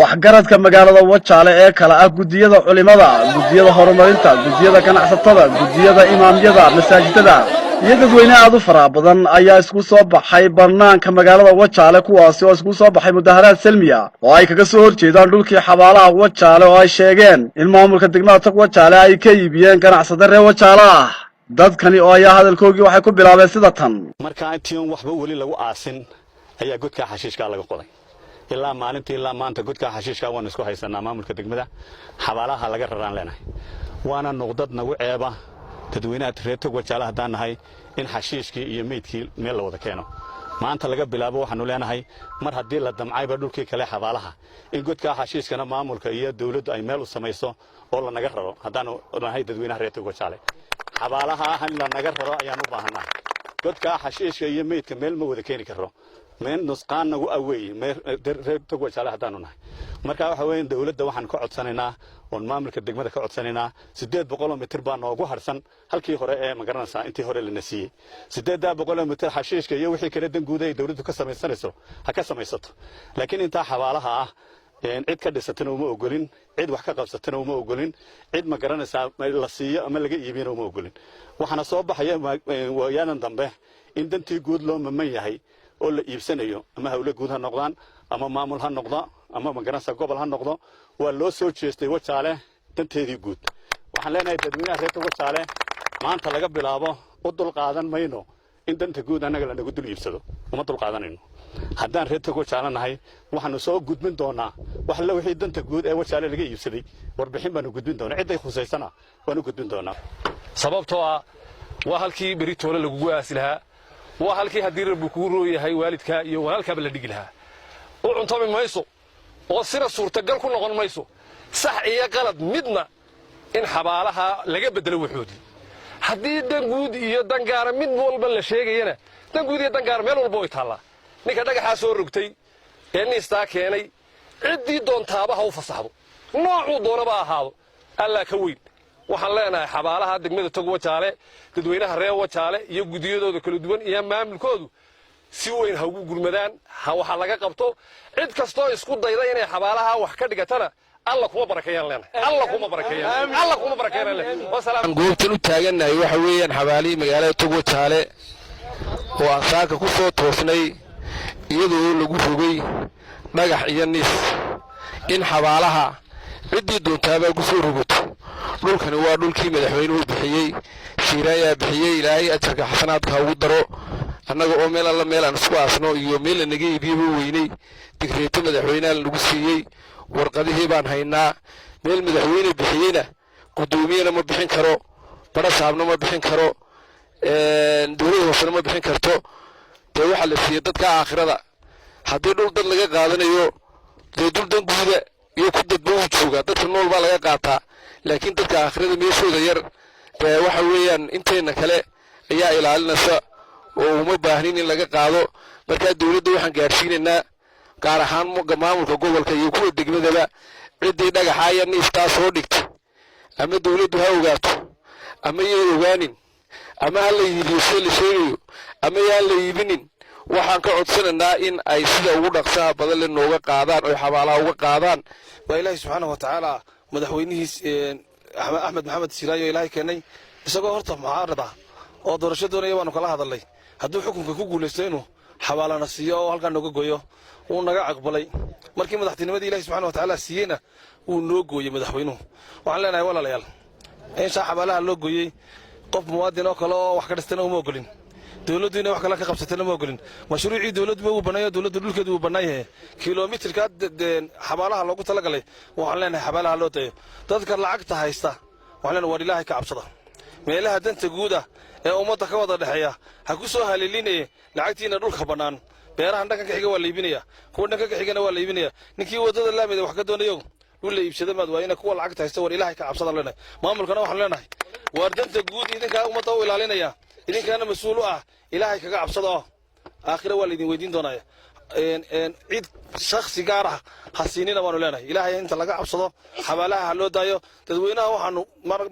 waxgaradka magaalada Wajaale ee kala ah gudiyada culimada, gudiyada horumarinta, gudiyada ganacsatada, gudiyada imaamyada, masaajidada iyo dadweynaha aad u fara badan ayaa isku soo baxay barnaamijka magaalada Wajaale kuwaas oo isku soo baxay mudaharaad salmiya oo ay kaga soo horjeedaan dhulkii xabaalaha Wajaale oo ay sheegeen in maamulka degmada Wajaale ay ka iibiyeen ganacsatada reer Wajaale dadkani oo ayaa hadalkoogii waxay ku bilaabeen sida tan marka intii waxba wali lagu aasin ayaa godka xashiishka laga qoday ilaa maalintii ilaa maanta godka xashiishka waan isku haysanaa maamulka degmada xabaalaha laga raraan leenahay waana noqdad nagu ceeba dadweynaha reer Wajaale hadaan nahay in xashiishkii iyo meydkii meel la wada keeno maanta laga bilaabo waxaanu leenahay mar hadii la damcayba dhulkii kale xabaalaha in godka xashiishkana maamulka iyo dawladdu ay meel u sameeyso oo la naga raro hadaan nahay dadweynaha reer Wajaale xabaalaha han la naga raro ayaan u baahanahay godka xashiishka iyo meydka meel ma wada keeni karo meel nusqaan nagu away reer Wajaale hadaan nahay marka waxa weeyaan dawladda waxaan ka codsanaynaa oo maamulka degmada ka codsanaynaa 800 mitir baa noogu harsan halkii hore ee magaranaysa intii hore la nasiyay 800 mitir xashiishka iyo wixii kale dan guud ay dawladdu ka samaysanayso ha ka samaysato laakiin inta xabaalaha ah cid ka dhisatana uma ogolin cid wax ka qabsatana uma ogolin cid magaranaysa la siiyo ama laga iibino uma ogolin waxana soo baxaya waayadan dambe in dantii guud loo maman yahay oo la iibsanayo ama hawlo guud ha noqdaan ama maamul ha noqdo ama magaranaysa gobol ha noqdo waa loo soo jeestay Wajaale danteedii guud waxaan leenahay dadweynaha reer Wajaale maanta laga bilaabo u dul qaadan mayno in danta guud anaga la nagu dul iibsado uma dul qaadanayno haddaan reer Wajaale nahay waxaanu soo gudbin doonaa wax la wixii danta guud ee Wajaale laga iibsaday warbixin baanu gudbin doonaa cid ay khuseysana waanu gudbin doonaa sababtoo ah waa halkii beritoole lagu aasi lahaa waa halkii hadii rabbi ku rooyahay waalidka iyo walaalkaaba la dhigi lahaa oo cuntoomi mayso oo sira suurtagal ku noqon mayso sax iyo qalad midna in xabaalaha laga bedelo wuxuudi hadii dan guud iyo dan gaar mid walba la sheegayna dan guud iyo dan gaar meel walba way taala ninka dhagaxa soo rugtay ee niista keenay cidii doontaaba ha u fasaxdo noocu doonaba ahaado alla ka weyn waxaan leenahay xabaalaha degmada Wajaale dadweynaha reer Wajaale iyo gudiyadooda kala duwan iyo maamulkoodu si weyn ha ugu gurmadaan waxa laga qabto cid kasto isku dayda inay xabaalaha wax ka dhigatana alla kuma barakeeyaan leenahay alla kuma barakeeyaan wasalaam goobtan u taaganahay waxa weeyaan xabaali magaalada Wajaale oo aan saaka ku soo toosnay iyadoo lagu rogay dhagax iyo nis in xabaalaha cidii doontaaba ku soo rogato dhulkani waa dhulkii madaxweynuhu bixiyay shiiraya bixiyay ilaahay ajarka xasanaadka ugu daro annaga oo meel alla meel aan isku aasno iyo meel naga iibiyo weynay digreeto madaxweynaha lagu siiyay warqadihii baan haynaa meel madaxweyne bixiyayna gudoomiyana ma bixin karo bara saabna ma bixin karo dawladda hoosena ma bixin karto dee waxa la siiyay dadka aakhirada haddii dhul dad laga qaadanayo dee dul dan guuda iyo ku dadba u jooga dadka nool baa laga qaataa laakiin dadka aakhirada meeshooda yar waxa weeyaan inteena kale ayaa ilaalinaysa oo uma baahnin in laga qaado marka dawladda waxaan gaarsiinaynaa gaar ahaan maamulka gobolka iyo kuwa degmadaba cidii dhagaxa iyo niista soo dhigtay ama dawladdu ha ogaato ama ay ogaanin ama la iibiyo la sheegayo ama yaa la iibinin waxaan ka codsanaynaa in ay sida ugu dhaqsaha badan le nooga qaadaan oo xabaalaha uga qaadaan waa ilaahay subxaanahu wa ta'aala madaxweynihiis Ahmed Maxamed Siraayo ilaahay keenay isagoo horta mucaarada oo doorashadoona yaanu kala hadalay hadduu xukunka ku guuleystay inuu xabaalana siiyo oo halka nooga gooyo uu naga aqbalay markii madaxtinimadii ilaahay subxaanahu wa ta'aala siiyayna uu noo gooyay madaxweynuhu waxaan leenahay walaalayaal in xabaalaha loo gooyay qof muwaadin oo kale oo wax ka dhistana uma ogolin dawladdu inay wax kala ka qabsatana ma ogolin mashruucii dawladdu uu banayo dawladdu dhulkeedu uu banaayay kiiloomitirka xabaalaha loogu talagalay waxaan leenahay xabaalaha loo tayo dadka lacagta haysta waxaan leenahay war ilaahay ka cabsada meelaha danta guuda ee ummadda ka wada dhaxeeya ha ku soo haleelinay lacagtiina dhulka banaan beerahan dhanka xiga waa la iibinaya kuwa dhanka xigana waa la iibinaya ninkii wadada laamida wax ka doonayo dhul la iibsada maad waa inay kuwa lacagta haysta war ilaahay ka cabsada leenahay maamulkana waxaan leenahay war danta guud idinka ummadda u ilaalinaya idinkaana mas'uul u ah ilaahay kaga cabsado aakhira waa la idin weydiin doonaa cid shakhsi gaar ah hasiinina waanu leenahay ilaahay inta laga cabsado xabaalaha loo daayo dadweynaha waxaanu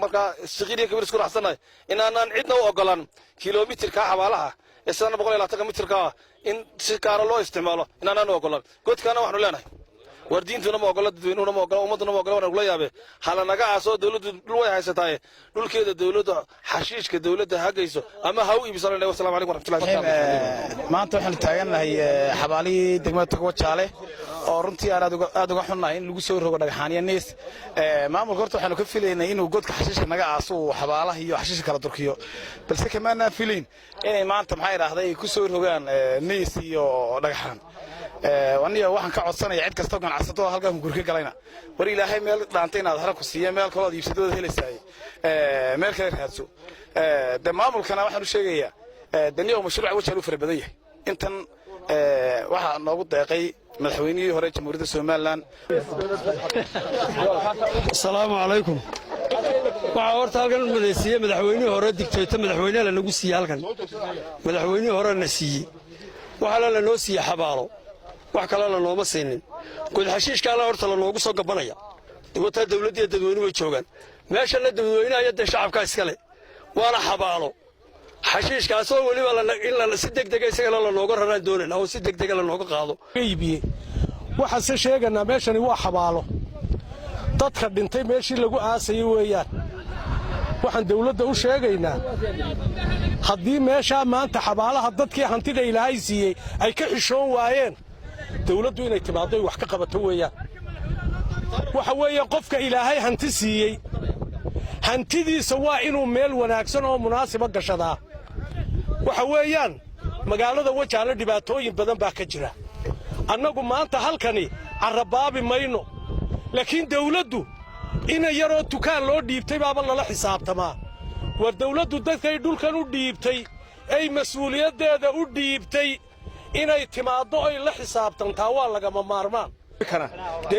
markaa shaqiriye kabir isku raxsanahay inaanaan cidna u ogolaan kiiloomitirka xabaalaha ee 720 mitirka in si gaar loo isticmaalo inaanaan u ogolaan godkana waxaanu leenahay war diintuna ma ogola dadweynuhuna ma ogola ummaduna ma ogola wanagula yaabe hala naga aaso dawladdu dhul way haysataaye dhulkeeda dawladda xashiishka dawladda hagayso ama ha u iibsano leeyahay. Assalaamu calaykum warahmatullahi wabarakatuh. maanta waxaan taaganahay xabaalihii degmada Togwa Jaale oo runtii aad uga xunnahay in lagu soo rogo dhagaxaaniya nees maamulka horta waxaanu ka filaynay inuu godka xashiishka naga aaso xabaalaha iyo xashiishka kala durkiyo balse kamaana filayn inay maanta maxay raahday ku soo rogaan nees iyo dhagaxaan waniya waxaan ka codsanayaa cid kasta oo ganacsato halkaan gurka galayna war ilaahay meel dhaantay inaad hara ku siiyo meel kale oo iibsadooda helaysay meel kale raadso maamulkana waxaan u sheegayaa daniyo mashruuc wajiga u farabadan yahay intan waxa noogu deeqay madaxweynihii hore jamhuuriyadda Soomaaliland. Assalaamu calaykum. waxa horta halkan madaxweynaha madaxweynihii hore digtayta madaxweynaha lagu siiyay halkan madaxweynihii hore na siiyay waxa la noo siiyay xabaalo wax kale la nooma siinin god xashiishka la horta la noogu soo gabanaya dawladda dadweynuhu way joogan meesha la dadweynaha iyo shacabka iskale waana xabaalo xashiishkaas oo waliba la si degdeg ah isaga la nooga raran doonayna oo si degdeg ah la nooga qaado iibiye waxa se sheeganaa meeshani waa xabaalo dadka dhintay meeshii lagu aasay weeyaan waxaan dawladda u sheegaynaa haddii meesha maanta xabaalaha dadkii hantida ilaahay siiyay ay ka xishoon waayeen dawladdu inay timaado wax ka qabato weeyaan waxa weeyaan qofka ilaahay hanti siiyay hantidiisa waa inuu meel wanaagsan oo munaasib gashadaa waxa weeyaan magaalada Wajaale dhibaatooyin badan baa ka jira annagu maanta halkani carabaabi mayno laakiin dawladdu ina yaroo tukaan loo dhiibtay baaba lala xisaabtamaa war dawladdu dadkay dhulkan u dhiibtay ay mas'uuliyadeeda u dhiibtay inay timaado ay la xisaabtantaa waa lagama maarmaan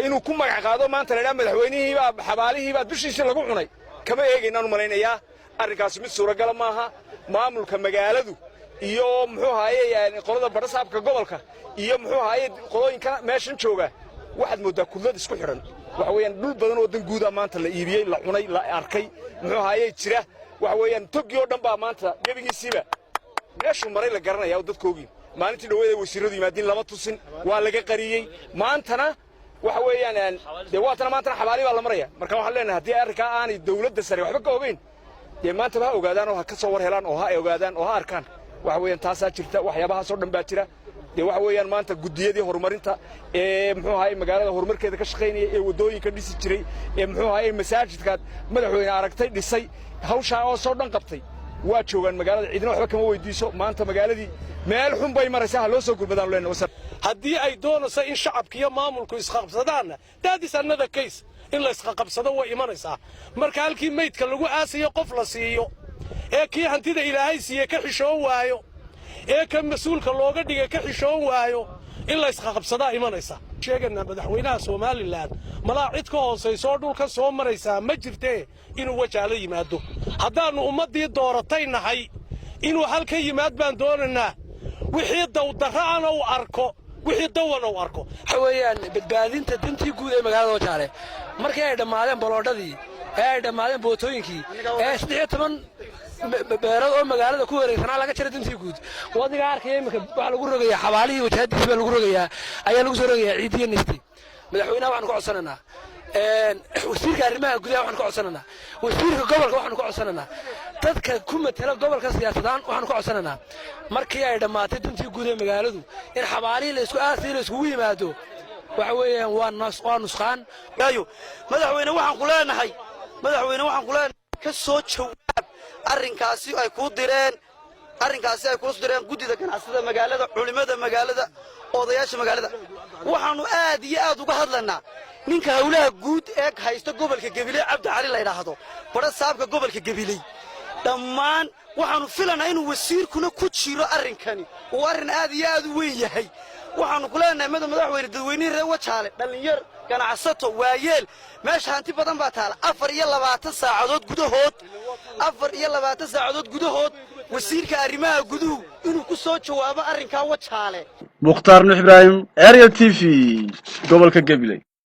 inuu ku magac qaado maanta la madaxweynihii xabaalihii baa dushiisa lagu cunay kama eegaynaan malaynayaa arrinkaas mid suuragal maaha maamulka magaaladu iyo muxuu ahaayay qolada barasaabka gobolka iyo muxuu ahaayay qolooyinka meeshan jooga waxaad moodaa kullad isku xiran waxa weeyaan dhul badan oo dan guud ah maanta la iibiyay la cunay la arkay muxuu ahaayay jira waxa weeyaan togi oo dhan baa maanta gebigiisiiba meeshu maray la garanayaa dadkoogii maalintii dhaweeyay wasiiradu yimaadeen lama tusin waa laga qariyay maantana waxa weeyaan waatana maantana xabaali baa la maraya marka waxaan leenahay haddii arrinka aanay dawladda sare waxba ka ogeyn maanta ba ogaadaan oo ha ka soo war helaan oo ha ogaadaan oo ha arkaan waxa weeyaan taasaa jirta waxyaabahaas oo dhan baa jira waxa weeyaan maanta gudiyadii horumarinta muxuu ahaayay magaalada horumarkeeda ka shaqeynaya wadooyinka dhisi jiray muxuu ahaayay masaajidkaad madaxweyne aragtay dhisay hawsha oo soo dhan qabtay waa joogan magaalada ciidina waxba kama weydiiso maanta magaaladii meel xun bay maraysaa loo soo gurmadaan leenahay haddii ay doonayso in shacabka iyo maamulku isqabsadaan that is another case in la isqabsado way imanaysaa marka halkii meydka lagu aasayo qof la siiyo kii hantida ilaahay siiyay ka xishoon waayo ka mas'uulka looga dhigay ka xishoon waayo in la isqabsadaa imanaysa sheegana madaxweynaha Soomaaliland malaa cid ka hooseyso dhulka soo maraysa ma jirtee inuu Wajaale yimaado haddaanu ummadii dooratay nahay inuu halka yimaad baan doonaynaa wixii dawdarraan oo arko wixii dawan oo arko waxaweyaan badbaadinta dantii guud ee magaalada Wajaale markii ay dhamaadeen baloodhadii ay dhamaadeen bootooyinkii 13 beerad oo magaalada ku wareegsanaa laga jaray dantii guud wadiga arkay imika waxa lagu rogayaa xabaalihii wajahadiisa baa lagu rogayaa ayaa lagu soo rogayaa ciidiye nistay madaxweynaha waxaan ku codsanaynaa wasiirka arrimaha gudaha waxaan ku codsanaynaa wasiirka gobolka waxaan ku codsanaynaa dadka ku matala gobolka siyaasadaan waxaan ku codsanaynaa markii ay dhamaatay dantii guud ee magaaladu in xabaalihii la isku aasay la isku yimaado waxa weeyaan waa nusqaan madaxweyne waxaan ku leenahay ka soo jawaab arrinkaasi ay ku direen gudida ganacsatada magaalada culimada magaalada odayaasha magaalada waxaanu aad iyo aad uga hadlanaa ninka hawlaha guud ee haysta gobolka Gabiley Cabdi Cali la yiraahdo barasaabka gobolka Gabiley dhammaan waxaanu filanaa inuu wasiirkuna ku jiro arrinkani oo arrin aad iyo aad u weyn yahay waxaanu ku leenahay madaxweyne dadweynaha reer Wajaale dhalinyar ganacsato waayeel meesha hanti badan baa taala 24 saacadood gudahood wasiirka arrimaha guduhu inuu ku soo jawaabo arrinka Wajaale Mukhtaar Nuux Ibraahim Ariel TV gobolka Gabiley